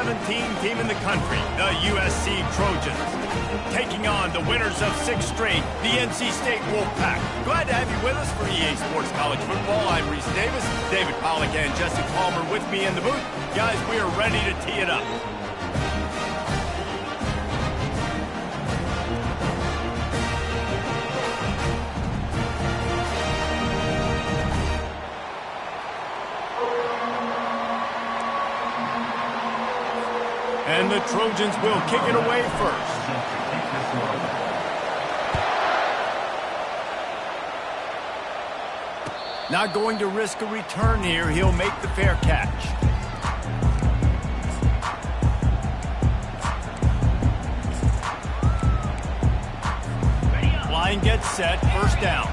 17 team in the country, the USC Trojans. Taking on the winners of 6 straight, the NC State Wolfpack. Glad to have you with us for EA Sports College Football. I'm Reese Davis, David Pollack and Jesse Palmer with me in the booth. Guys, we are ready to tee it up. And the Trojans will kick it away first. Not going to risk a return here. He'll make the fair catch. Line gets set. First down.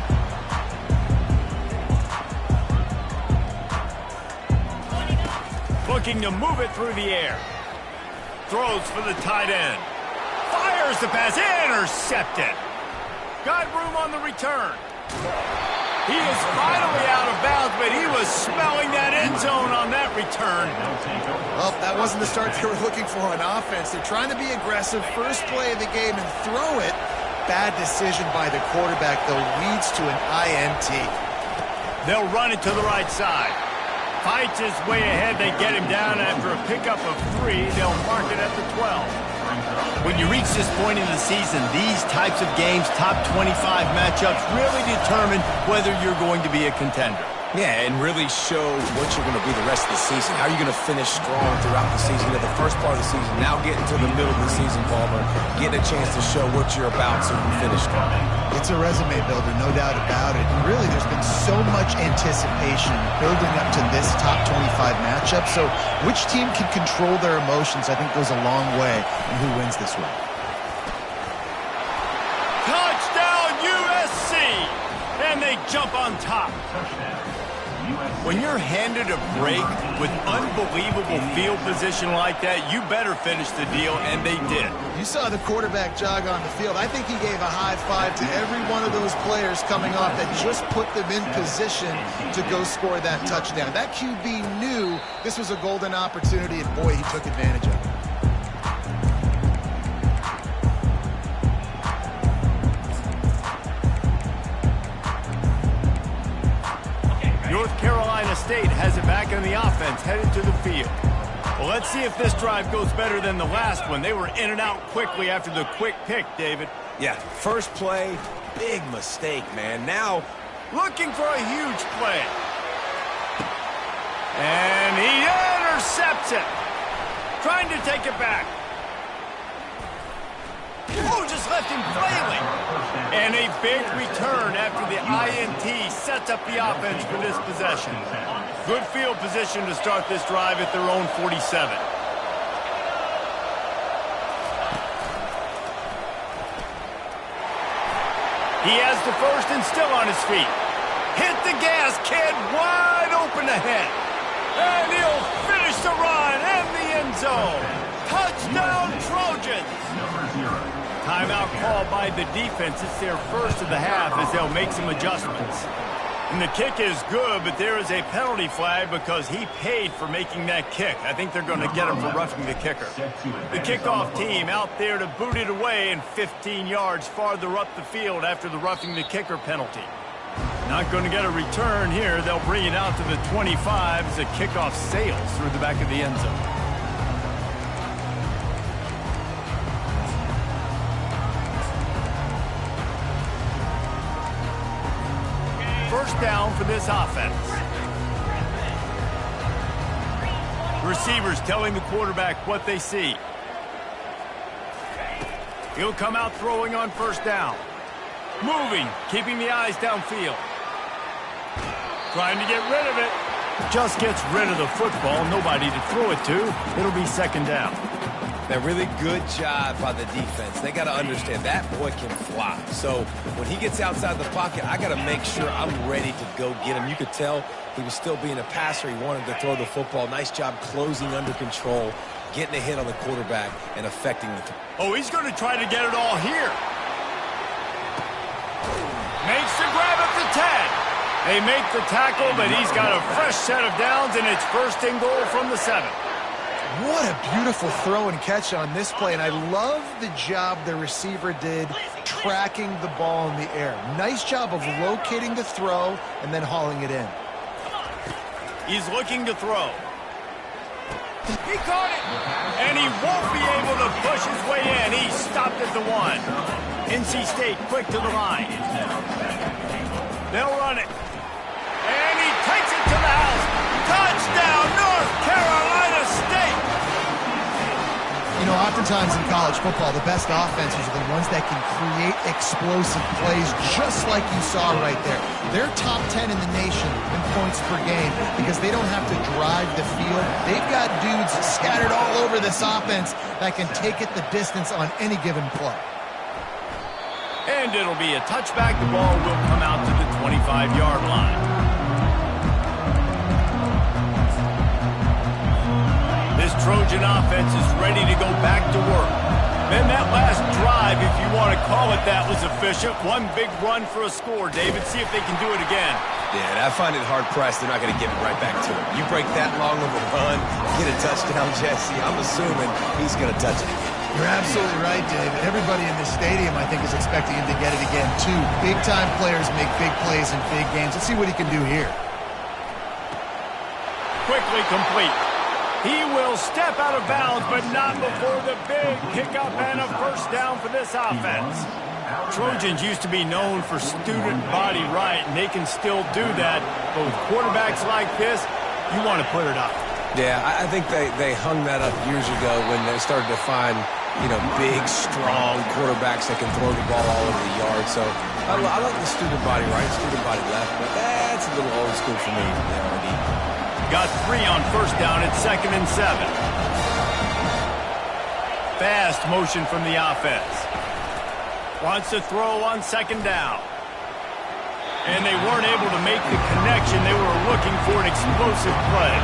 Looking to move it through the air. Throws for the tight end. Fires the pass. Intercepted. Got room on the return. He is finally out of bounds, but he was smelling that end zone on that return. Well, that wasn't the start they were looking for on offense. They're trying to be aggressive. First play of the game and throw it. Bad decision by the quarterback, though, leads to an INT. They'll run it to the right side. Fights his way ahead. They get him down after a pickup of 3. They'll mark it at the 12. When you reach this point in the season, these types of games, top 25 matchups, really determine whether you're going to be a contender. Yeah, and really show what you're going to be the rest of the season. How are you going to finish strong throughout the season? At the first part of the season, now getting to the middle of the season, Palmer, getting a chance to show what you're about so you can finish strong. It's a resume builder, no doubt about it. And really, there's been so much anticipation building up to this top 25 matchup. So which team can control their emotions, I think, goes a long way in who wins this one. Touchdown, USC! And they jump on top. When you're handed a break with unbelievable field position like that, you better finish the deal, and they did. You saw the quarterback jog on the field. I think he gave a high five to every one of those players coming off that just put them in position to go score that touchdown. That QB knew this was a golden opportunity, and boy, he took advantage of it. North Carolina State has it back on the offense, headed to the field. Well, let's see if this drive goes better than the last one. They were in and out quickly after the quick pick, David. Yeah, first play, big mistake, man. Now, looking for a huge play. And he intercepts it. Trying to take it back. Oh, just left him flailing. And a big return after the INT sets up the offense for this possession. Good field position to start this drive at their own 47. He has the first and still on his feet. Hit the gas, kid, wide open ahead. And he'll finish the run and the end zone. Touchdown, Trojans. Timeout called by the defense. It's their first of the half as they'll make some adjustments. And the kick is good, but there is a penalty flag because he paid for making that kick. I think they're going to get him for roughing the kicker. The kickoff team out there to boot it away and 15 yards farther up the field after the roughing the kicker penalty. Not going to get a return here. They'll bring it out to the 25 as the kickoff sails through the back of the end zone. First down for this offense. Receivers telling the quarterback what they see. He'll come out throwing on first down. Moving, keeping the eyes downfield. Trying to get rid of it. Just gets rid of the football. Nobody to throw it to. It'll be second down. That really good job by the defense. They got to understand that boy can fly. So when he gets outside the pocket, I got to make sure I'm ready to go get him. You could tell he was still being a passer. He wanted to throw the football. Nice job closing under control, getting a hit on the quarterback, and affecting the Oh, he's going to try to get it all here. Makes the grab at the 10. They make the tackle, but he's got a fresh set of downs, and it's first and goal from the 7. What a beautiful throw and catch on this play, and I love the job the receiver did tracking the ball in the air. Nice job of locating the throw and then hauling it in. He's looking to throw. He caught it, and he won't be able to push his way in. He stopped at the 1. NC State quick to the line. They'll run it, and he takes it to the house. Touchdown, North Carolina State! You know, oftentimes in college football, the best offenses are the ones that can create explosive plays just like you saw right there. They're top 10 in the nation in points per game because they don't have to drive the field. They've got dudes scattered all over this offense that can take it the distance on any given play. And it'll be a touchback. The ball will come out to the 25-yard line. This Trojan offense is ready to go back to work. Then that last drive, if you want to call it that, was efficient. One big run for a score, David. See if they can do it again. Yeah, and I find it hard-pressed. They're not going to give it right back to him. You break that long of a run, get a touchdown, Jesse, I'm assuming he's going to touch it again. You're absolutely right, David. Everybody in this stadium, I think, is expecting him to get it again, too. Big-time players make big plays in big games. Let's see what he can do here. Quickly complete. He will step out of bounds, but not before the big pickup and a first down for this offense. Trojans used to be known for student body right, and they can still do that. But with quarterbacks like this, you want to put it up. Yeah, I think they hung that up years ago when they started to find, big, strong quarterbacks that can throw the ball all over the yard. So I like the student body right, student body left, but that's a little old school for me. Got 3 on first down at 2nd and 7. Fast motion from the offense. Wants to throw on 2nd down. And they weren't able to make the connection. They were looking for an explosive play.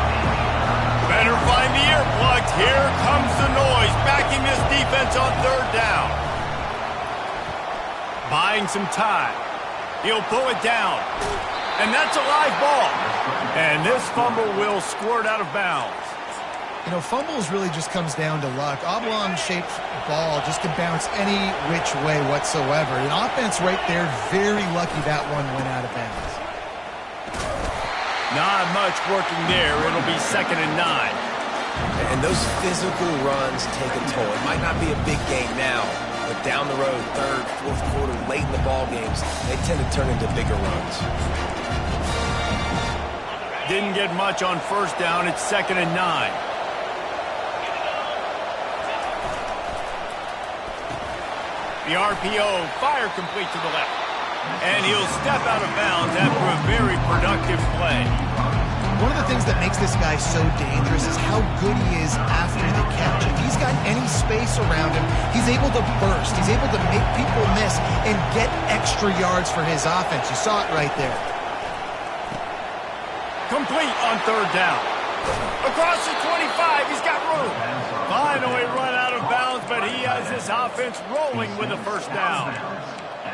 Better find the earplugs. Here comes the noise, backing this defense on 3rd down. Buying some time. He'll pull it down. And that's a live ball. And this fumble will squirt out of bounds. Fumbles really just comes down to luck. Oblong-shaped ball just can bounce any which way whatsoever. An offense right there, very lucky that one went out of bounds. Not much working there. It'll be 2nd and 9. And those physical runs take a toll. It might not be a big game now, but down the road, 3rd, 4th quarter, late in the ball games, they tend to turn into bigger runs. Didn't get much on first down. It's 2nd and 9. The RPO, fire complete to the left. And he'll step out of bounds after a very productive play. One of the things that makes this guy so dangerous is how good he is after the catch. If he's got any space around him, he's able to burst. He's able to make people miss and get extra yards for his offense. You saw it right there. Complete on 3rd down. Across the 25, he's got room. Finally run out of bounds, but he has this offense rolling with a first down.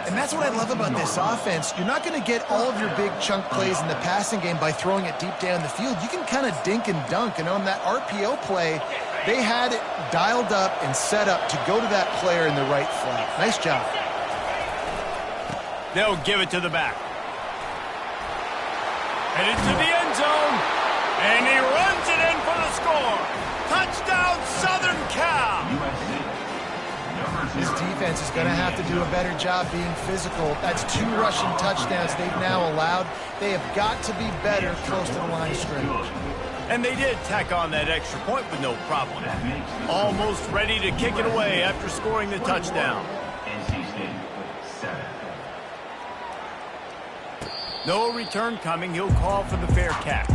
And that's what I love about this offense. You're not going to get all of your big chunk plays in the passing game by throwing it deep down the field. You can kind of dink and dunk. And on that RPO play, they had it dialed up and set up to go to that player in the right flat. Nice job. They'll give it to the back. Headed to the end zone. And he runs it in for the score. Touchdown, Southern Cal. This defense is going to have to do a better job being physical. That's 2 rushing touchdowns they've now allowed. They have got to be better close to the line of scrimmage. And they did tack on that extra point with no problem. Almost ready to kick it away after scoring the touchdown. No return coming. He'll call for the fair catch.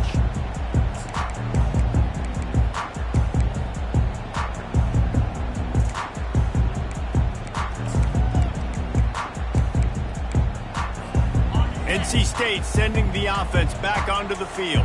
NC State sending the offense back onto the field.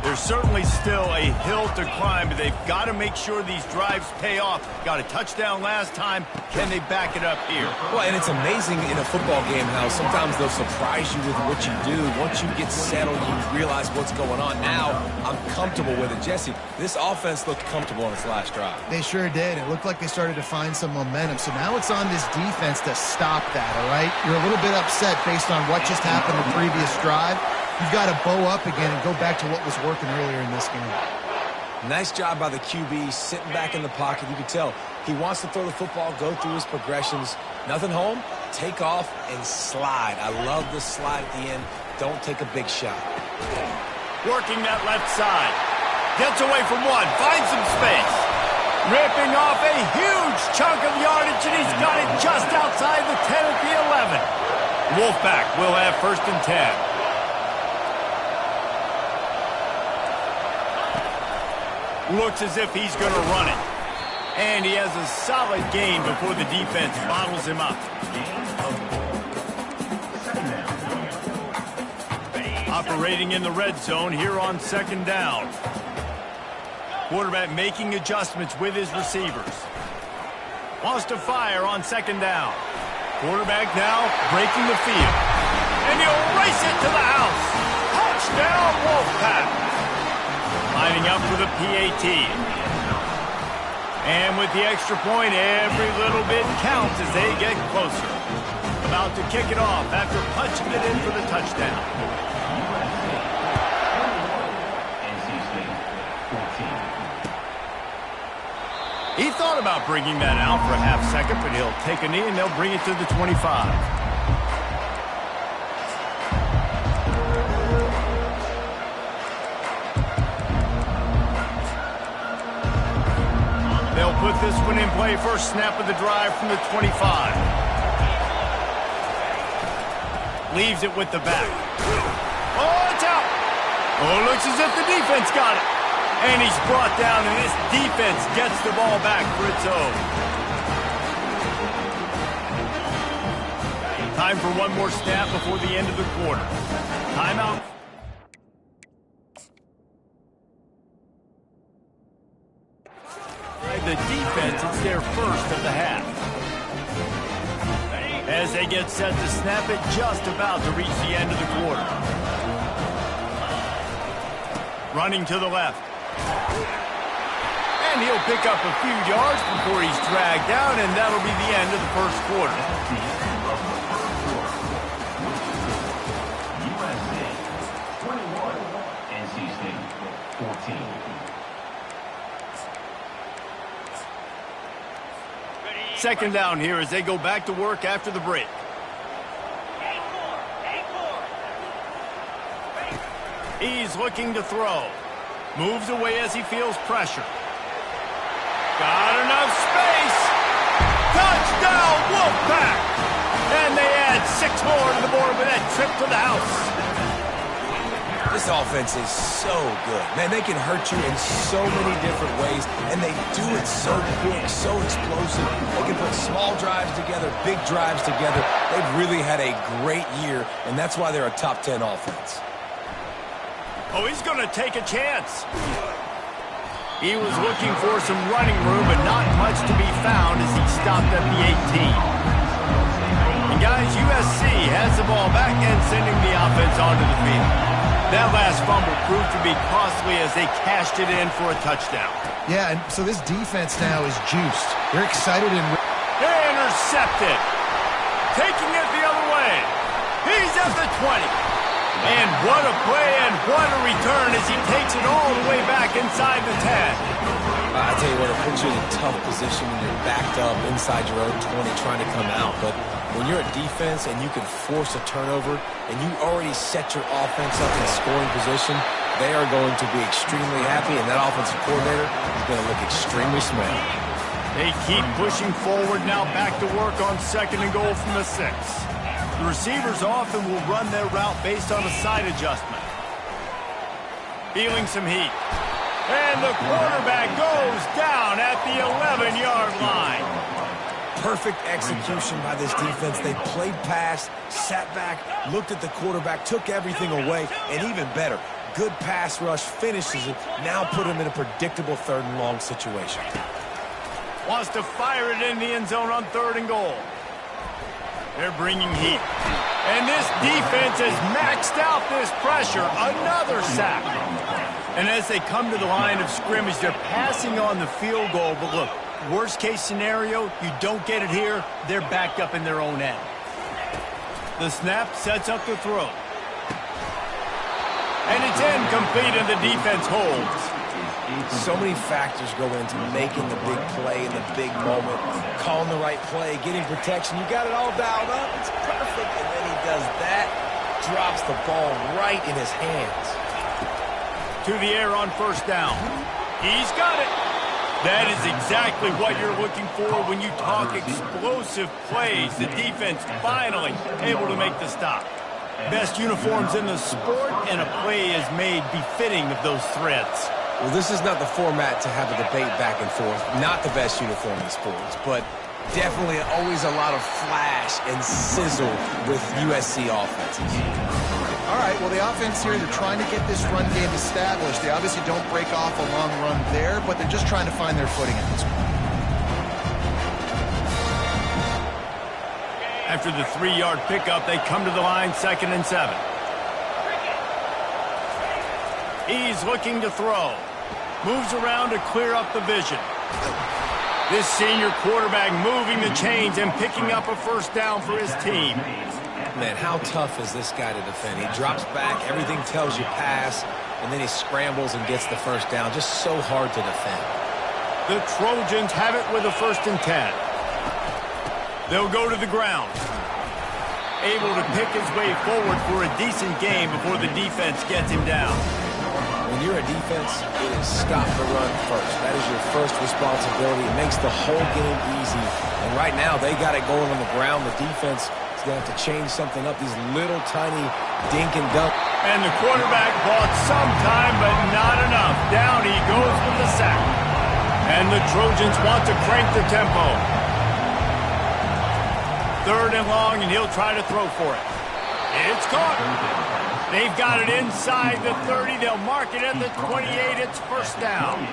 There's certainly still a hill to climb, but they've got to make sure these drives pay off. Got a touchdown last time. Can they back it up here? Well, and it's amazing in a football game how sometimes they'll surprise you with what you do. Once you get settled, you realize what's going on. Now, I'm comfortable with it. Jesse, this offense looked comfortable on its last drive. They sure did. It looked like they started to find some momentum. So now it's on this defense to stop that, all right? You're a little bit upset based on what just happened the previous drive. You've got to bow up again and go back to what was working earlier in this game. Nice job by the QB, sitting back in the pocket. You can tell he wants to throw the football, go through his progressions. Nothing home, take off, and slide. I love the slide at the end. Don't take a big shot. Working that left side. Gets away from one, finds some space. Ripping off a huge chunk of yardage, and he's got it just outside the 10 at the 11. Wolfpack will have 1st and 10. Looks as if he's going to run it. And he has a solid gain before the defense bottles him up. Operating in the red zone here on 2nd down. Quarterback making adjustments with his receivers. Wants to fire on 2nd down. Quarterback now breaking the field. And he'll race it to the house. Touchdown, Wolfpack. Lining up for the PAT. And with the extra point, every little bit counts as they get closer. About to kick it off after punching it in for the touchdown. He thought about bringing that out for a half second, but he'll take a knee and they'll bring it to the 25. They'll put this one in play. First snap of the drive from the 25. Leaves it with the back. Oh, it's out. Oh, looks as if the defense got it. And he's brought down, and this defense gets the ball back for its own. Time for one more snap before the end of the quarter. Timeout. The defense, it's their first of the half. As they get set to snap it, just about to reach the end of the quarter. Running to the left. And he'll pick up a few yards before he's dragged down, and that'll be the end of the first quarter. Second down here as they go back to work after the break. He's looking to throw. Moves away as he feels pressure. Got enough space. Touchdown, Wolfpack! And they add 6 more to the board with that trip to the house. This offense is so good. Man, they can hurt you in so many different ways, and they do it so quick, so explosive. They can put small drives together, big drives together. They've really had a great year, and that's why they're a top 10 offense. Oh, he's going to take a chance. He was looking for some running room, but not much to be found as he stopped at the 18. And guys, USC has the ball back and sending the offense onto the field. That last fumble proved to be costly as they cashed it in for a touchdown. Yeah, and so this defense now is juiced. They're excited and... Intercepted. Taking it the other way. He's at the 20. And what a play and what a return as he takes it all the way back inside the 10. I tell you what, it puts you in a tough position when you're backed up inside your own 20 trying to come out. But when you're a defense and you can force a turnover and you already set your offense up in scoring position, they are going to be extremely happy, and that offensive coordinator is going to look extremely smelly. They keep pushing forward now, back to work on 2nd and goal from the 6. The receivers often will run their route based on a side adjustment. Feeling some heat. And the quarterback goes down at the 11-yard line. Perfect execution by this defense. They played pass, sat back, looked at the quarterback, took everything away, and even better, good pass rush, finishes it. Now put him in a predictable 3rd and long situation. Wants to fire it in the end zone on 3rd and goal. They're bringing heat. And this defense has maxed out this pressure. Another sack. And as they come to the line of scrimmage, they're passing on the field goal. But look, worst case scenario, you don't get it here, they're backed up in their own end. The snap sets up the throw. And it's incomplete, and the defense holds. So many factors go into making the big play in the big moment. Calling the right play, getting protection. You got it all dialed up. It's perfect. And then he does that. Drops the ball right in his hands. To the air on 1st down. He's got it. That is exactly what you're looking for when you talk explosive plays. The defense finally able to make the stop. Best uniforms in the sport, and a play is made befitting of those threads. Well, this is not the format to have a debate back and forth. Not the best uniform in sports, but definitely always a lot of flash and sizzle with USC offenses. All right, well, the offense here, they're trying to get this run game established. They obviously don't break off a long run there, but they're just trying to find their footing at this point. After the 3-yard pickup, they come to the line, 2nd and 7. He's looking to throw. Moves around to clear up the vision. This senior quarterback moving the chains and picking up a 1st down for his team. Man, how tough is this guy to defend? He drops back, everything tells you pass, and then he scrambles and gets the 1st down. Just so hard to defend. The Trojans have it with a 1st and 10. They'll go to the ground. Able to pick his way forward for a decent game before the defense gets him down. When you're a defense, it is stop the run first. That is your first responsibility. It makes the whole game easy. And right now, they got it going on the ground. The defense is going to have to change something up. These little tiny dink and dunk. And the quarterback bought some time, but not enough. Down he goes with the sack. And the Trojans want to crank the tempo. 3rd and long, and he'll try to throw for it. It's caught. They've got it inside the 30. They'll mark it at the 28. It's 1st down.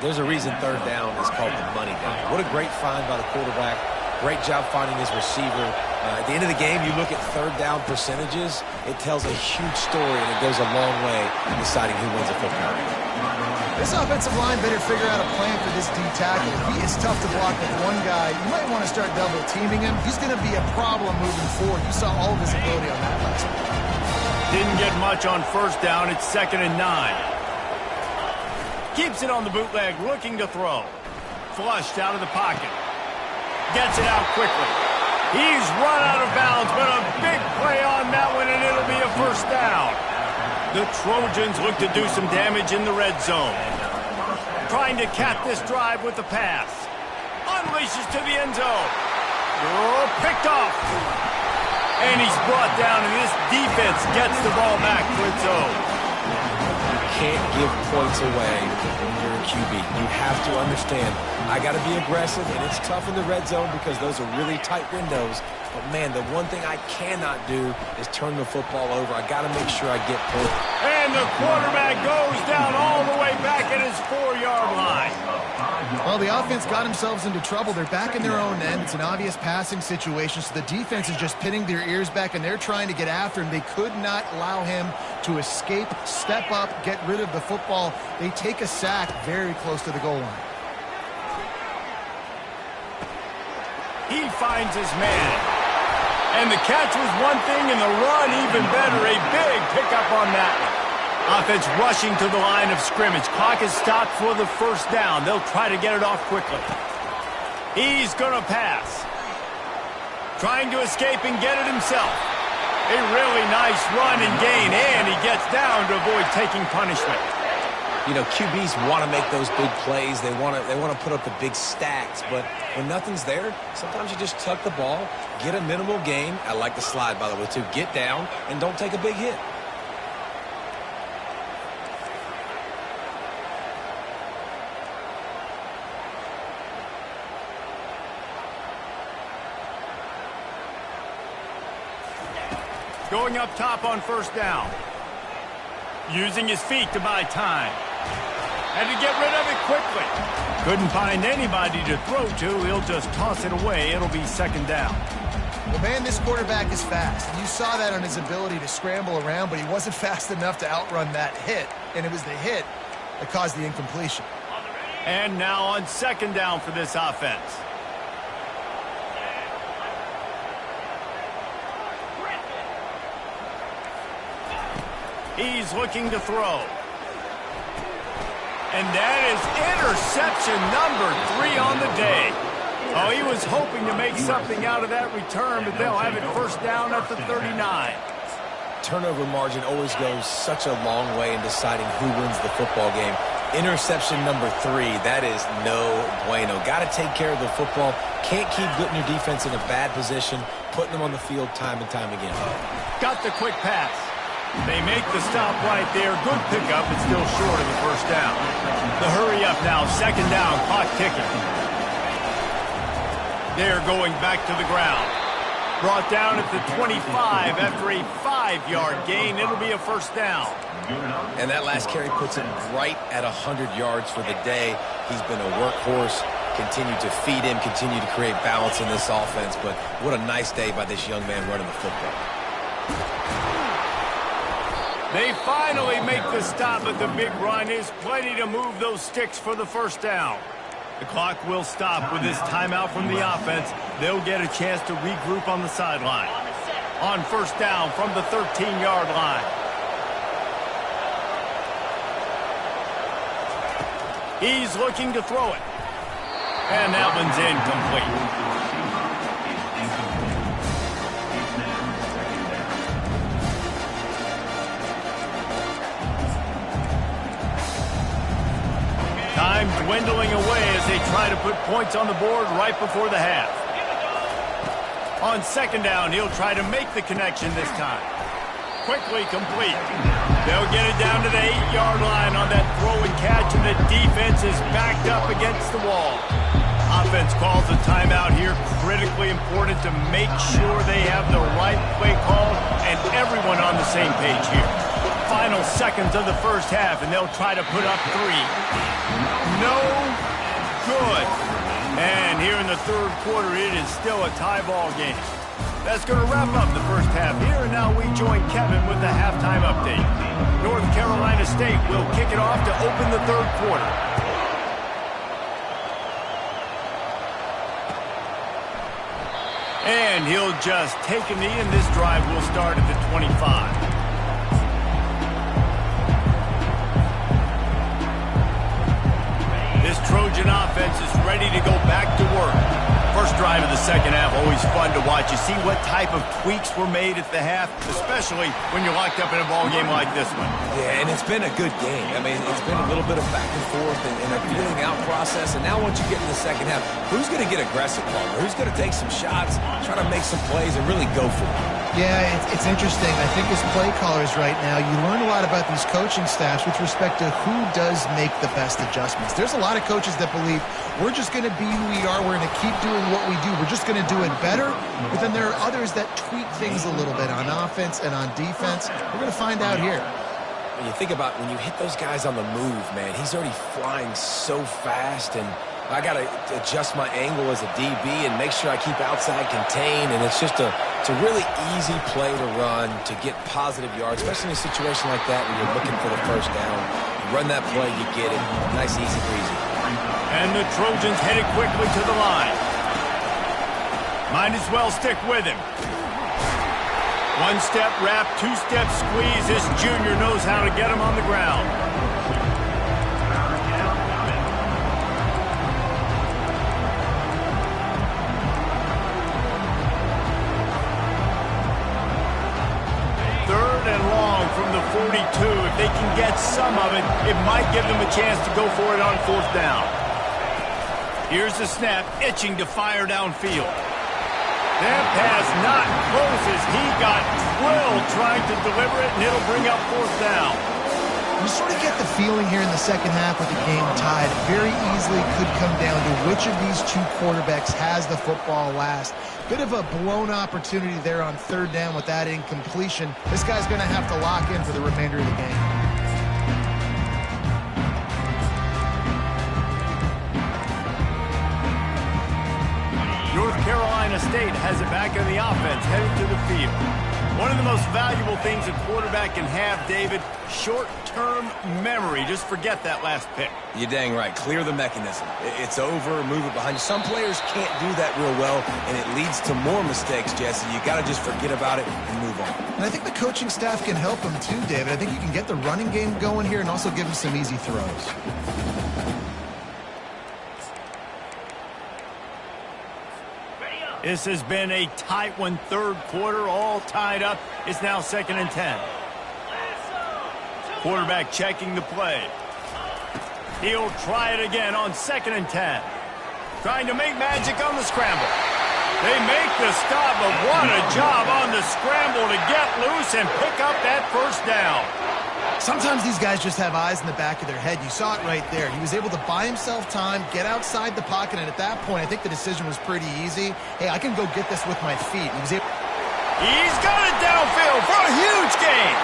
There's a reason 3rd down is called the money down. What a great find by the quarterback. Great job finding his receiver. At the end of the game, you look at 3rd down percentages. It tells a huge story, and it goes a long way in deciding who wins a football game. This offensive line better figure out a plan for this D tackle. He is tough to block with one guy. You might want to start double teaming him. He's going to be a problem moving forward. You saw all of his ability on that last one. Didn't get much on 1st down. It's 2nd and 9. Keeps it on the bootleg, looking to throw. Flushed out of the pocket. Gets it out quickly. He's run out of bounds, but a big play on that one, and it'll be a 1st down. The Trojans look to do some damage in the red zone. Trying to cap this drive with the pass. Unleashes to the end zone. Oh, picked off. And he's brought down, and this defense gets the ball back to its own. You can't give points away when you're a QB. You have to understand, I got to be aggressive, and it's tough in the red zone because those are really tight windows. But, man, the one thing I cannot do is turn the football over. I got to make sure I get points. And the quarterback goes down all the way back at his 4-yard line. Well, the offense got themselves into trouble. They're back in their own end. It's an obvious passing situation, so the defense is just pinning their ears back, and they're trying to get after him. They could not allow him to escape, step up, get rid of the football. They take a sack very close to the goal line. He finds his man. And the catch was one thing, and the run even better. A big pickup on that one. Offense rushing to the line of scrimmage. Clock is stopped for the 1st down. They'll try to get it off quickly. He's going to pass. Trying to escape and get it himself. A really nice run and gain, and he gets down to avoid taking punishment. You know, QBs want to make those big plays. They want to put up the big stacks. But when nothing's there, sometimes you just tuck the ball, get a minimal gain. I like the slide, by the way, too. Get down and don't take a big hit. Going up top on 1st down. Using his feet to buy time. And to get rid of it quickly. Couldn't find anybody to throw to. He'll just toss it away. It'll be second down. Well, man, this quarterback is fast. You saw that on his ability to scramble around, but he wasn't fast enough to outrun that hit. And it was the hit that caused the incompletion. And now on second down for this offense. He's looking to throw. And that is interception number 3 on the day. Oh, he was hoping to make something out of that return, but they'll have it first down at the 39. Turnover margin always goes such a long way in deciding who wins the football game. Interception number 3, that is no bueno. Got to take care of the football. Can't keep putting your defense in a bad position, putting them on the field time and time again. Got the quick pass. They make the stop right there. Good pickup, but still short of the first down. The hurry up now, second down, clock ticking. They're going back to the ground. Brought down at the 25 after a 5-yard gain. It'll be a first down. And that last carry puts him right at 100 yards for the day. He's been a workhorse. Continue to feed him, continue to create balance in this offense. But what a nice day by this young man running the football. They finally make the stop, but the big run is plenty to move those sticks for the first down. The clock will stop with this timeout from the offense. They'll get a chance to regroup on the sideline. On first down from the 13-yard line. He's looking to throw it. And that one's incomplete. Time dwindling away as they try to put points on the board right before the half. On second down, he'll try to make the connection this time. Quickly complete. They'll get it down to the 8-yard line on that throw and catch, and the defense is backed up against the wall. Offense calls a timeout here. Critically important to make sure they have the right play call and everyone on the same page here. Final seconds of the first half, and they'll try to put up 3. No good. And here in the third quarter, it is still a tie ball game. That's going to wrap up the first half here, and now we join Kevin with the halftime update. North Carolina State will kick it off to open the third quarter. And he'll just take a knee, and this drive will start at the 25. This Trojan offense is ready to go back to work. First drive of the second half, always fun to watch. You see what type of tweaks were made at the half, especially when you're locked up in a ball game like this one. Yeah, and it's been a good game. I mean, it's been a little bit of back and forth and a feeling out process. And now once you get in the second half, who's going to get aggressive, Palmer? Who's going to take some shots, try to make some plays, and really go for it? Yeah, it's interesting. I think as play callers right now, you learn a lot about these coaching staffs with respect to who does make the best adjustments. There's a lot of coaches that believe we're just going to be who we are. We're going to keep doing what we do. We're just going to do it better. But then there are others that tweak things a little bit on offense and on defense. We're going to find out here. When you think about when you hit those guys on the move, man, he's already flying so fast, and I got to adjust my angle as a DB and make sure I keep outside contained, and it's just it's a really easy play to run to get positive yards, especially in a situation like that when you're looking for the first down. You run that play, you get it. Nice, easy breezy. And the Trojans headed quickly to the line. Might as well stick with him. One-step wrap, two-step squeeze. This junior knows how to get him on the ground. From the 42, if they can get some of it, it might give them a chance to go for it on fourth down. Here's the snap, itching to fire downfield. That pass not close as he got drilled trying to deliver it, and it'll bring up fourth down. You sort of get the feeling here in the second half with the game tied. It very easily could come down to which of these two quarterbacks has the football last. Bit of a blown opportunity there on third down with that incompletion. This guy's going to have to lock in for the remainder of the game. Louisiana State has it back in the offense, headed to the field. One of the most valuable things a quarterback can have, David, short-term memory. Just forget that last pick. You're dang right. Clear the mechanism. It's over, move it behind you. Some players can't do that real well, and it leads to more mistakes, Jesse. You got to just forget about it and move on. And I think the coaching staff can help him too, David. I think you can get the running game going here and also give him some easy throws. This has been a tight one, third quarter, all tied up. It's now 2nd and 10. Quarterback checking the play. He'll try it again on 2nd and 10. Trying to make magic on the scramble. They make the stop, but what a job on the scramble to get loose and pick up that first down. Sometimes these guys just have eyes in the back of their head. You saw it right there. He was able to buy himself time, get outside the pocket, and at that point, I think the decision was pretty easy. Hey, I can go get this with my feet. He's got it downfield for a huge gain.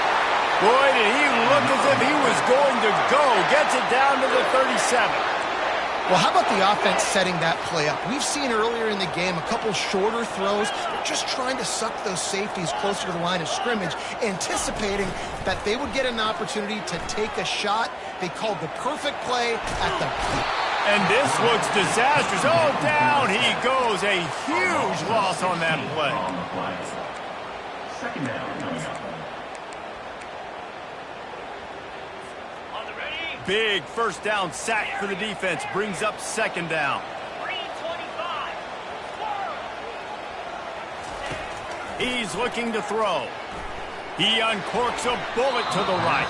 Boy, did he look as if he was going to go. Gets it down to the 37. Well, how about the offense setting that play up? We've seen earlier in the game a couple shorter throws. They're just trying to suck those safeties closer to the line of scrimmage, anticipating that they would get an opportunity to take a shot. They called the perfect play at the peak. And this looks disastrous. Oh, down he goes. A huge loss on that play. Second down. Big first down sack for the defense. Brings up 2nd down. He's looking to throw. He uncorks a bullet to the right.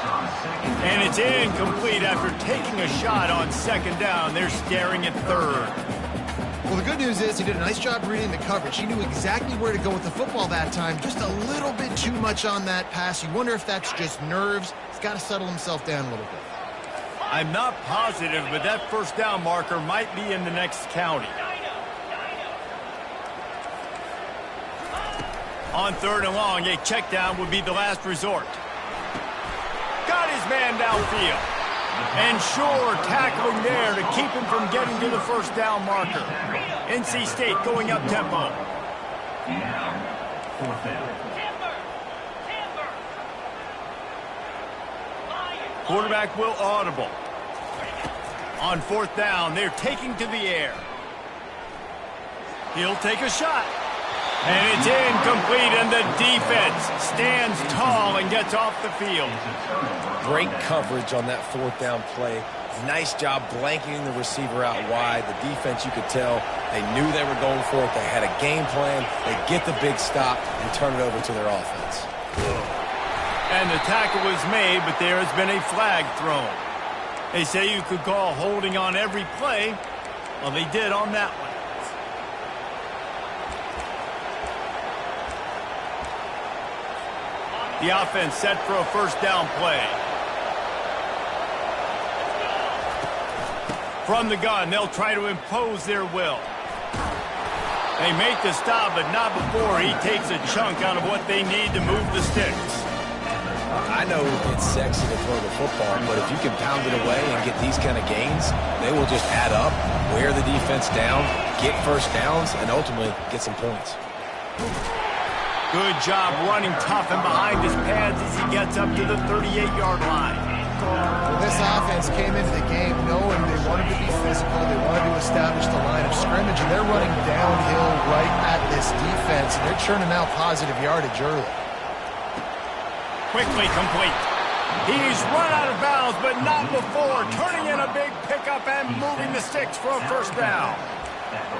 And it's incomplete after taking a shot on 2nd down. They're staring at 3rd. Well, the good news is he did a nice job reading the coverage. He knew exactly where to go with the football that time. Just a little bit too much on that pass. You wonder if that's just nerves. He's got to settle himself down a little bit. I'm not positive, but that first down marker might be in the next county. On 3rd and long, a check down would be the last resort. Got his man downfield. And sure, tackling there to keep him from getting to the first down marker. NC State going up tempo. Quarterback will audible. On 4th down, they're taking to the air. He'll take a shot. And it's incomplete, and the defense stands tall and gets off the field. Great coverage on that 4th down play. Nice job blanketing the receiver out wide. The defense, you could tell, they knew they were going for it. They had a game plan. They get the big stop and turn it over to their offense. And the tackle was made, but there has been a flag thrown. They say you could call holding on every play. Well, they did on that one. The offense set for a first down play. From the gun, they'll try to impose their will. They make the stop, but not before he takes a chunk out of what they need to move the sticks. I know it's sexy to throw the football, but if you can pound it away and get these kind of gains, they will just add up, wear the defense down, get first downs, and ultimately get some points. Good job running tough and behind his pads as he gets up to the 38-yard line. Well, this offense came into the game knowing they wanted to be physical, they wanted to establish the line of scrimmage, and they're running downhill right at this defense, and they're churning out positive yardage early. Quickly complete. He's run out of bounds, but not before turning in a big pickup and moving the sticks for a first down.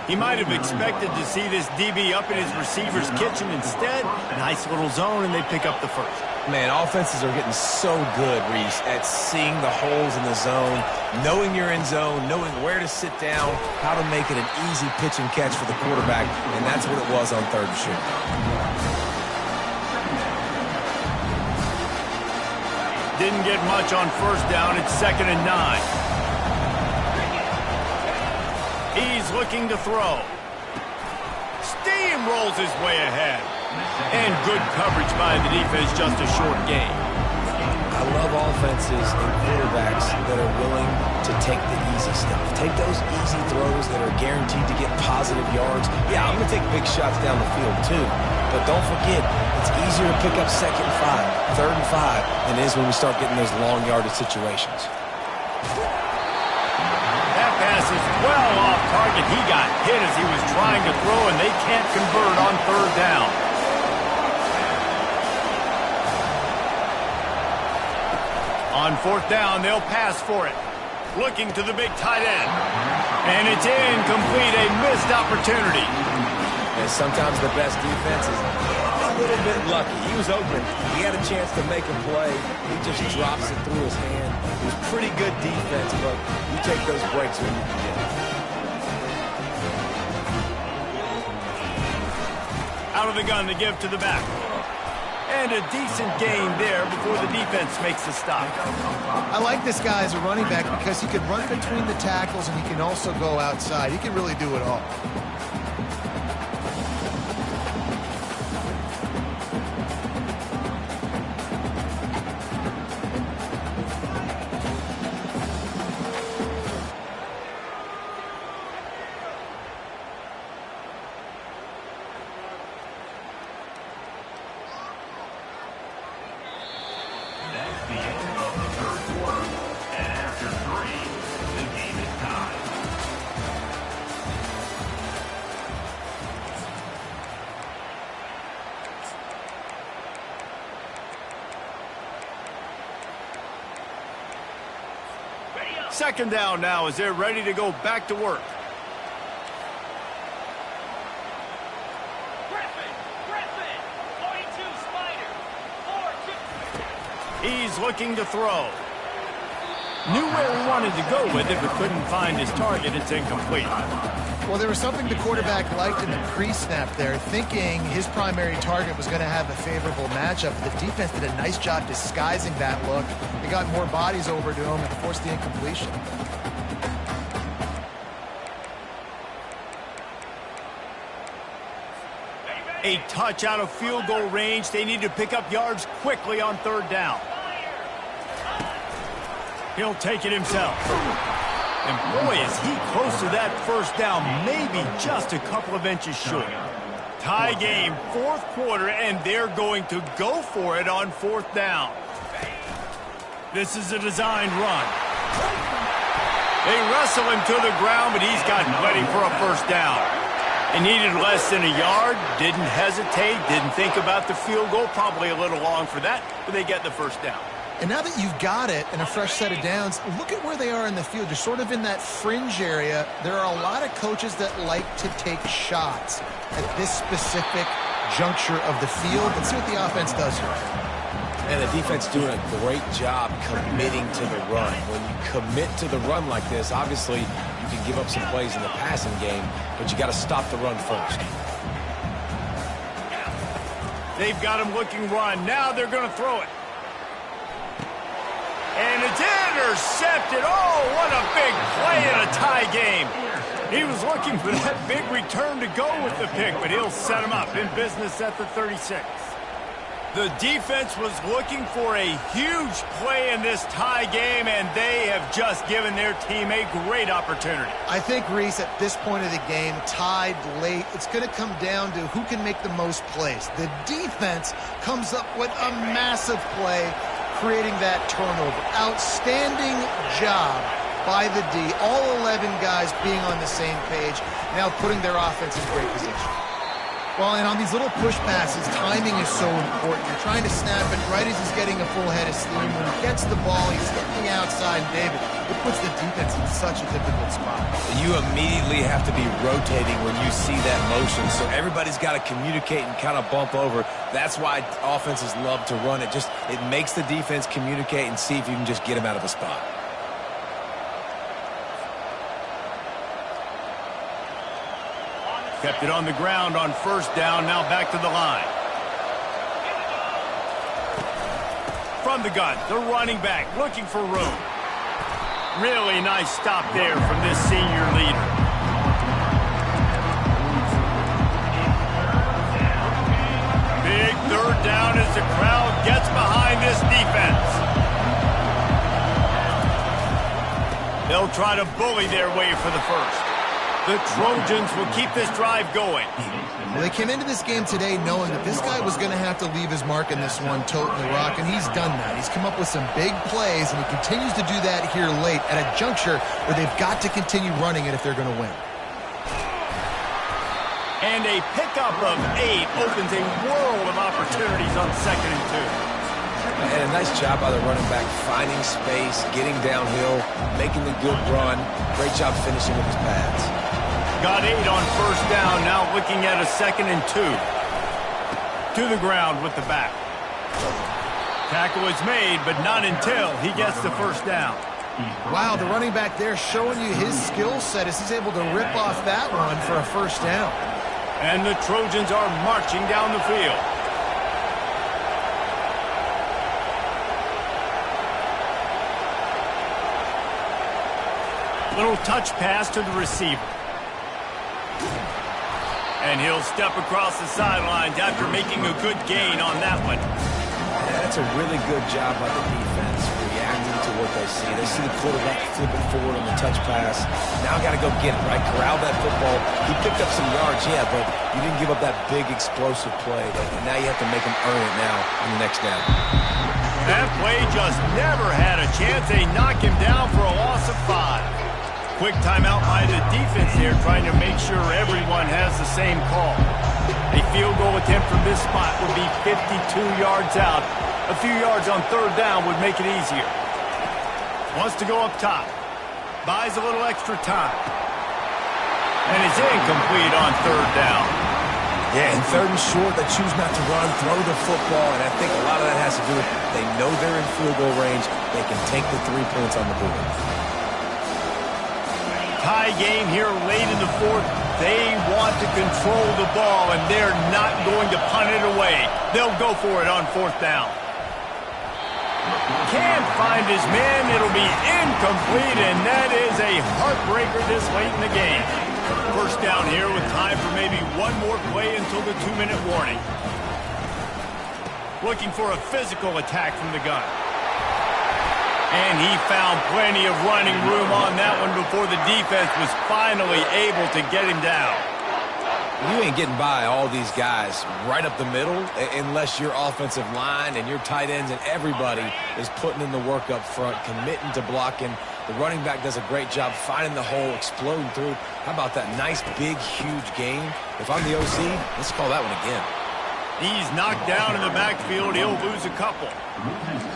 He might have expected to see this DB up in his receiver's kitchen. Instead, nice little zone, and they pick up the first. Man, offenses are getting so good, Reese, at seeing the holes in the zone, knowing you're in zone, knowing where to sit down, how to make it an easy pitch and catch for the quarterback, and that's what it was on 3rd and short. Didn't get much on first down. It's 2nd and 9. He's looking to throw. Steamrolls his way ahead. And good coverage by the defense, just a short gain. I love offenses and quarterbacks that are willing to take the easy stuff. Take those easy throws that are guaranteed to get positive yards. Yeah, I'm going to take big shots down the field too. But don't forget, it's easier to pick up 2nd and 5, 3rd and 5 than it is when we start getting those long yardage situations. That pass is well off target. He got hit as he was trying to throw, and they can't convert on 3rd down. On 4th down, they'll pass for it. Looking to the big tight end. And it's incomplete, a missed opportunity. And sometimes the best defense is a little bit lucky. He was open. He had a chance to make a play. He just drops it through his hand. It was pretty good defense, but you take those breaks when you can get it. Out of the gun to give to the back. And a decent gain there before the defense makes the stop. I like this guy as a running back because he can run between the tackles and he can also go outside. He can really do it all. Second down now as they're ready to go back to work. He's looking to throw. Knew where he wanted to go with it, but couldn't find his target. It's incomplete. Well, there was something the quarterback liked in the pre-snap there, thinking his primary target was going to have a favorable matchup. The defense did a nice job disguising that look. They got more bodies over to him and forced the incompletion. A touch out of field goal range. They need to pick up yards quickly on 3rd down. He'll take it himself. And boy, is he close to that 1st down, maybe just a couple of inches short. Tie game, 4th quarter, and they're going to go for it on 4th down. This is a designed run. They wrestle him to the ground, but he's got plenty for a 1st down. They needed less than a yard, didn't hesitate, didn't think about the field goal, probably a little long for that, but they get the 1st down. And now that you've got it and a fresh set of downs, look at where they are in the field. You're sort of in that fringe area. There are a lot of coaches that like to take shots at this specific juncture of the field. Let's see what the offense does here. And the defense doing a great job committing to the run. When you commit to the run like this, obviously you can give up some plays in the passing game, but you got to stop the run first. They've got him looking run. Now they're going to throw it. And it's intercepted. Oh, what a big play in a tie game. He was looking for that big return to go with the pick, but he'll set him up in business at the 36. The defense was looking for a huge play in this tie game, and they have just given their team a great opportunity. I think, Reese, at this point of the game, tied late, it's going to come down to who can make the most plays. The defense comes up with a massive play, creating that turnover. Outstanding job by the D. All 11 guys being on the same page, now putting their offense in great position. Well, and on these little push passes, timing is so important. You're trying to snap it right as he's getting a full head of steam. When he gets the ball, he's hitting the outside, David. It puts the defense in such a difficult spot. You immediately have to be rotating when you see that motion, so everybody's got to communicate and kind of bump over. That's why offenses love to run it. It makes the defense communicate and see if you can just get them out of the spot. Kept it on the ground on 1st down, now back to the line. From the gun, the running back looking for room. Really nice stop there from this senior leader. Big 3rd down as the crowd gets behind this defense. They'll try to bully their way for the first. The Trojans will keep this drive going. Well, they came into this game today knowing that this guy was going to have to leave his mark in this one, toting the rock, and he's done that. He's come up with some big plays, and he continues to do that here late at a juncture where they've got to continue running it if they're going to win. And a pickup of 8 opens a world of opportunities on 2nd and 2. And a nice job by the running back, finding space, getting downhill, making the good run. Great job finishing with his pads. Got 8 on 1st down, now looking at a 2nd and 2. To the ground with the back. Tackle is made, but not until he gets the 1st down. Wow, the running back there showing you his skill set as he's able to rip off that one for a 1st down. And the Trojans are marching down the field. Little touch pass to the receiver. And he'll step across the sidelines after making a good gain on that one. Yeah, that's a really good job by the defense, reacting to what they see. They see the quarterback flipping forward on the touch pass. Now got to go get it, right? Corral that football. He picked up some yards, yeah, but you didn't give up that big explosive play. And now you have to make him earn it now on the next down. That play just never had a chance. They knock him down for a loss of 5. Quick timeout by the defense here, trying to make sure everyone has the same call. A field goal attempt from this spot would be 52 yards out. A few yards on 3rd down would make it easier. Wants to go up top. Buys a little extra time. And it's incomplete on 3rd down. Yeah, and 3rd and short, they choose not to run, throw the football, and I think a lot of that has to do with they know they're in field goal range. They can take the 3 points on the board. Tie game here late in the 4th. They want to control the ball, and they're not going to punt it away. They'll go for it on 4th down. Can't find his man. It'll be incomplete, and that is a heartbreaker this late in the game. 1st down here with time for maybe one more play until the 2-minute warning. Looking for a physical attack from the gun. And he found plenty of running room on that one before the defense was finally able to get him down. You ain't getting by all these guys right up the middle unless your offensive line and your tight ends and everybody is putting in the work up front, committing to blocking. The running back does a great job finding the hole, exploding through. How about that nice, big, huge gain? If I'm the OC, let's call that one again. He's knocked down in the backfield. He'll lose a couple.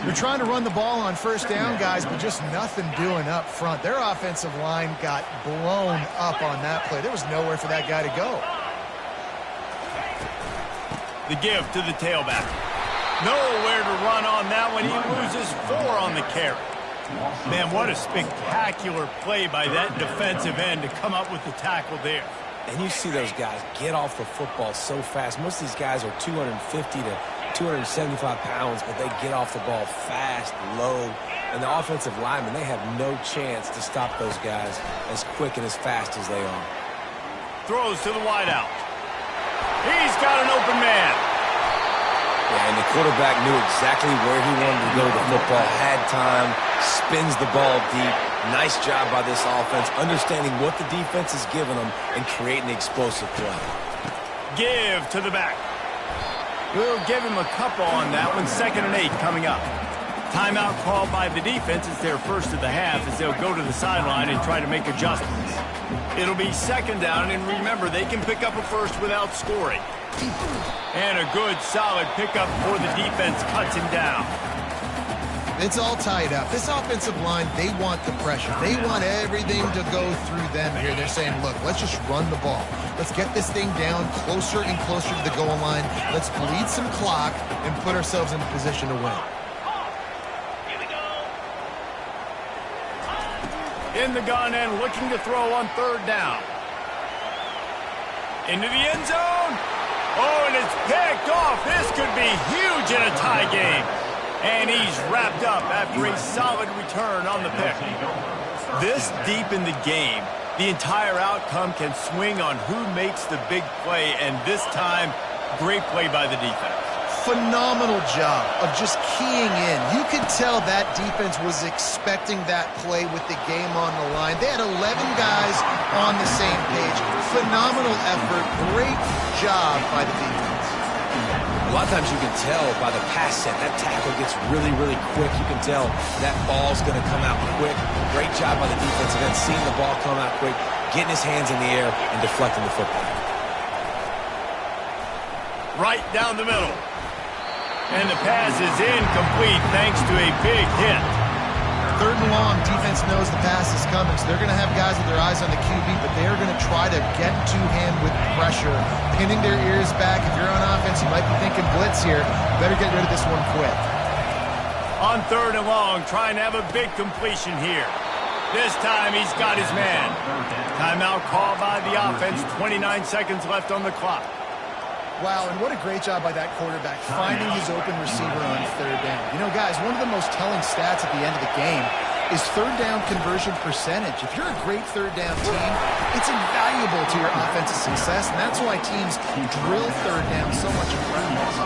They're trying to run the ball on 1st down, guys, but just nothing doing up front. Their offensive line got blown up on that play. There was nowhere for that guy to go. The give to the tailback. Nowhere to run on that one. He loses 4 on the carry. Man, what a spectacular play by that defensive end to come up with the tackle there. And you see those guys get off the football so fast. Most of these guys are 250 to 275 pounds, but they get off the ball fast, low. And the offensive linemen, they have no chance to stop those guys as quick and as fast as they are. Throws to the wideout. He's got an open man. Yeah, and the quarterback knew exactly where he wanted to go. The football had time, spins the ball deep. Nice job by this offense, understanding what the defense is giving them and creating the explosive play. Give to the back. We'll give him a couple on that one. 2nd and 8 coming up. Timeout called by the defense. It's their first of the half as they'll go to the sideline and try to make adjustments. It'll be 2nd down, and remember, they can pick up a first without scoring. And a good, solid pickup before the defense cuts him down. It's all tied up. This offensive line, they want the pressure. They want everything to go through them here. They're saying, look, let's just run the ball. Let's get this thing down closer and closer to the goal line. Let's bleed some clock and put ourselves in a position to win. In the gun and looking to throw on 3rd down. Into the end zone. Oh, and it's picked off. This could be huge in a tie game. And he's wrapped up after a solid return on the pick. This deep in the game, the entire outcome can swing on who makes the big play, and this time, great play by the defense. phenomenal job of just keying in. You could tell that defense was expecting that play with the game on the line. They had 11 guys on the same page. Phenomenal effort. Great job by the defense. A lot of times you can tell by the pass set, that tackle gets really, really quick. You can tell that ball's going to come out quick. Great job by the defensive end, seeing the ball come out quick, getting his hands in the air, and deflecting the football. Right down the middle. And the pass is incomplete thanks to a big hit. 3rd and long, defense knows the pass is coming, so they're going to have guys with their eyes on the QB, but they are going to try to get to him with pressure, pinning their ears back. If you're on offense, you might be thinking blitz here. Better get rid of this one quick. On 3rd and long, trying to have a big completion here. This time he's got his man. Timeout called by the offense, 29 seconds left on the clock. Wow, and what a great job by that quarterback, finding his open receiver on 3rd down. You know, guys, one of the most telling stats at the end of the game is 3rd down conversion percentage. If you're a great 3rd down team, it's invaluable to your offensive success, and that's why teams drill 3rd down so much in practice.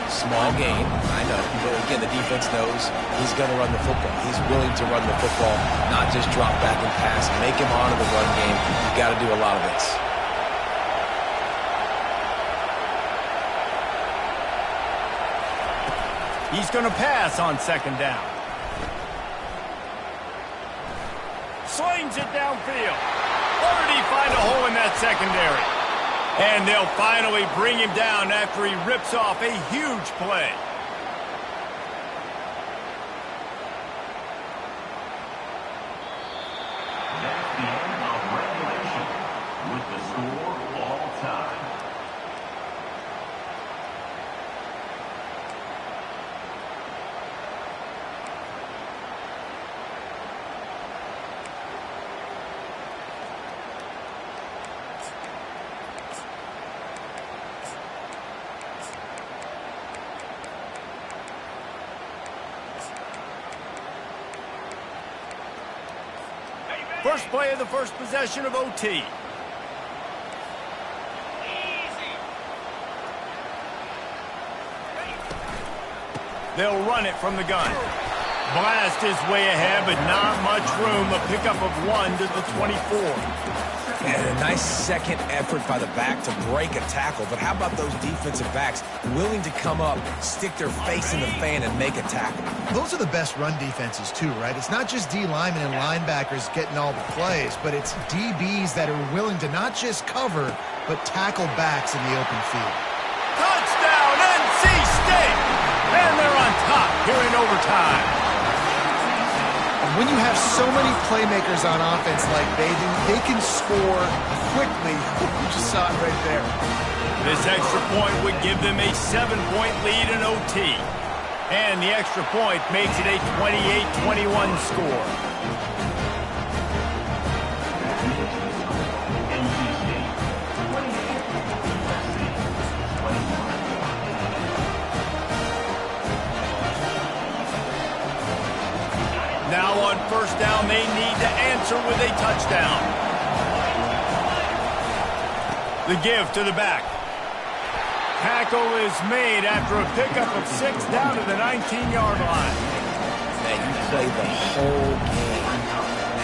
Small game, I know. But again, the defense knows he's going to run the football. He's willing to run the football, not just drop back and pass, make him honor the run game. You've got to do a lot of this. He's going to pass on 2nd down. Slings it downfield. Or did he find a hole in that secondary? And they'll finally bring him down after he rips off a huge play. That's the end of regulation with the score all time. First play of the first possession of OT. They'll run it from the gun. Blast his way ahead, but not much room. A pickup of 1 to the 24. And a nice second effort by the back to break a tackle. But how about those defensive backs willing to come up, stick their face in the fan, and make a tackle? Those are the best run defenses, too, right? It's not just D linemen and linebackers getting all the plays, but it's DBs that are willing to not just cover, but tackle backs in the open field. Touchdown, NC State! And they're on top here in overtime. When you have so many playmakers on offense like they do, they can score quickly. You just saw it right there. This extra point would give them a 7-point lead in OT. And the extra point makes it a 28-21 score. Now on 1st down, they need to answer with a touchdown. The give to the back. Tackle is made after a pickup of 6 down to the 19-yard line. Man, you play the whole game.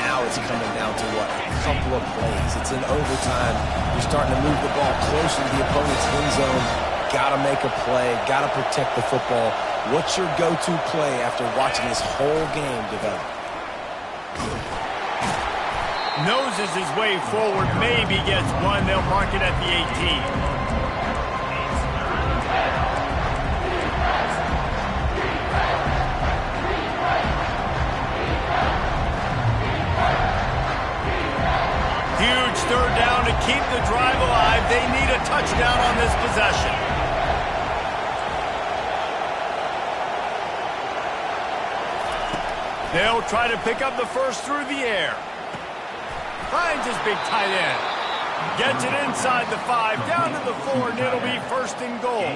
Now it's coming down to what? A couple of plays. It's in overtime. You're starting to move the ball closer to the opponent's end zone. Got to make a play. Got to protect the football. What's your go-to play after watching this whole game develop? Noses his way forward, maybe gets 1. They'll mark it at the 18. Huge 3rd down to keep the drive alive. They need a touchdown on this possession. They'll try to pick up the first through the air. Finds his big tight end. Gets it inside the 5, down to the 4, and it'll be 1st and goal.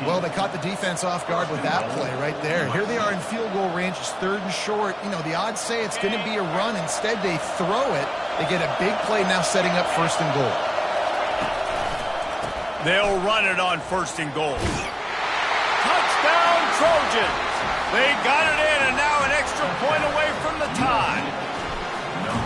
Well, they caught the defense off guard with that play right there. Here they are in field goal range. It's 3rd and short. You know, the odds say it's going to be a run. Instead, they throw it. They get a big play now setting up 1st and goal. They'll run it on 1st and goal. Trojans. They got it in, and now an extra point away from the tie.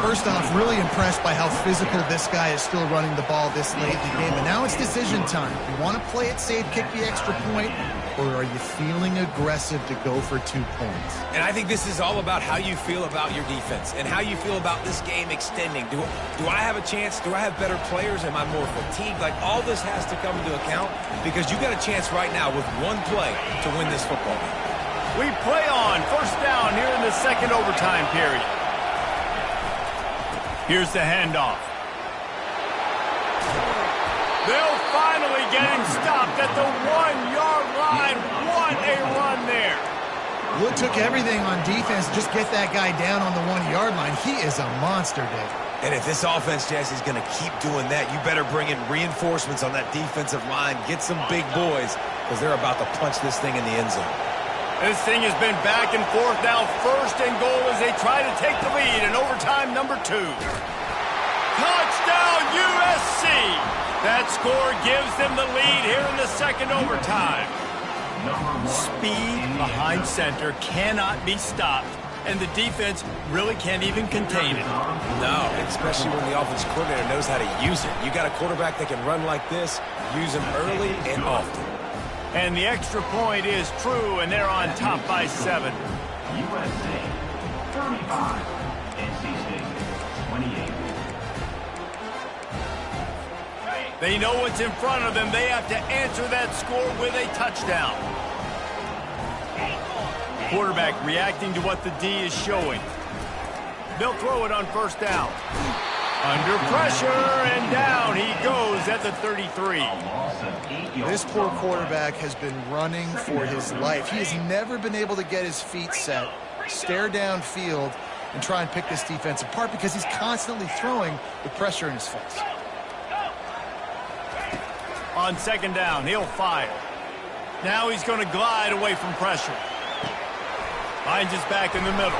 First off, really impressed by how physical this guy is still running the ball this late in the game. And now it's decision time. You want to play it safe, kick the extra point, or are you feeling aggressive to go for 2 points? And I think this is all about how you feel about your defense and how you feel about this game extending. Do I have a chance? Do I have better players? Am I more fatigued? Like, all this has to come into account because you got a chance right now with one play to win this football game. We play on first down here in the second overtime period. Here's the handoff. They'll finally get him stopped at the 1-yard line. What a run there. Well, it took everything on defense to just get that guy down on the 1-yard line. He is a monster, Dave. And if this offense, Jesse, is going to keep doing that, you better bring in reinforcements on that defensive line. Get some big boys because they're about to punch this thing in the end zone. This thing has been back and forth now, first and goal as they try to take the lead in overtime number 2. Touchdown, USC! That score gives them the lead here in the second overtime. Speed behind center cannot be stopped, and the defense really can't even contain it. No, especially when the offense coordinator knows how to use it. You got a quarterback that can run like this, use him early and often. And the extra point is true, and they're on top by 7. USA 35, NC State 28. They know what's in front of them. They have to answer that score with a touchdown. Quarterback reacting to what the D is showing. They'll throw it on first down. Under pressure, and down he goes at the 33. This poor quarterback has been running for his life. He has never been able to get his feet set, stare downfield, and try and pick this defense apart because he's constantly throwing with pressure in his face. On second down, he'll fire. Now he's going to glide away from pressure. Finds his back in the middle.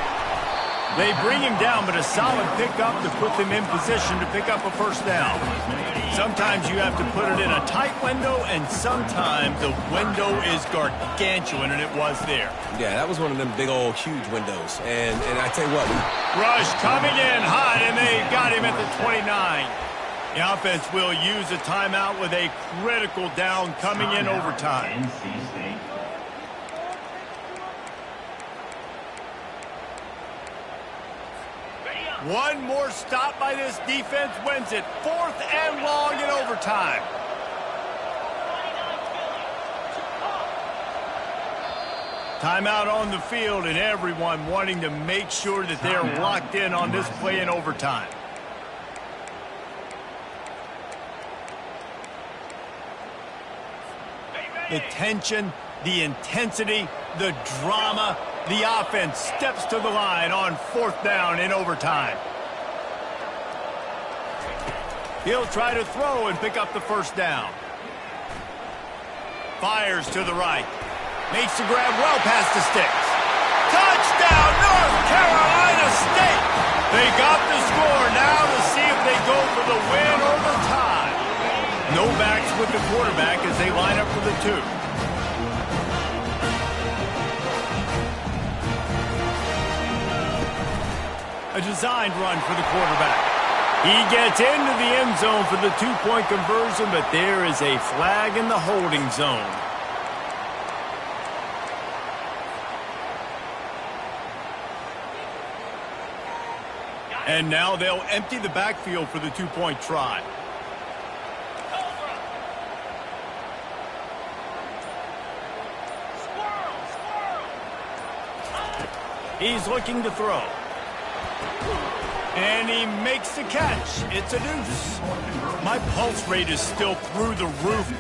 They bring him down, but a solid pickup to put them in position to pick up a first down. Sometimes you have to put it in a tight window, and sometimes the window is gargantuan, and it was there. Yeah, that was one of them big old huge windows. And I tell you what. Rush coming in hot, and they got him at the 29. The offense will use a timeout with a critical down coming in overtime. NC State. One more stop by this defense wins it. 4th and long in overtime. Timeout on the field, and everyone wanting to make sure that they're locked in on this play in overtime. The tension, the intensity, the drama. The offense steps to the line on 4th down in overtime. He'll try to throw and pick up the first down. Fires to the right. Makes the grab well past the sticks. Touchdown, North Carolina State! They got the score now to see if they go for the win or the tie. No backs with the quarterback as they line up for the 2. A designed run for the quarterback. He gets into the end zone for the 2-point conversion, but there is a flag in the holding zone. And now they'll empty the backfield for the 2-point try. He's looking to throw. And he makes the catch. It's a deuce. My pulse rate is still through the roof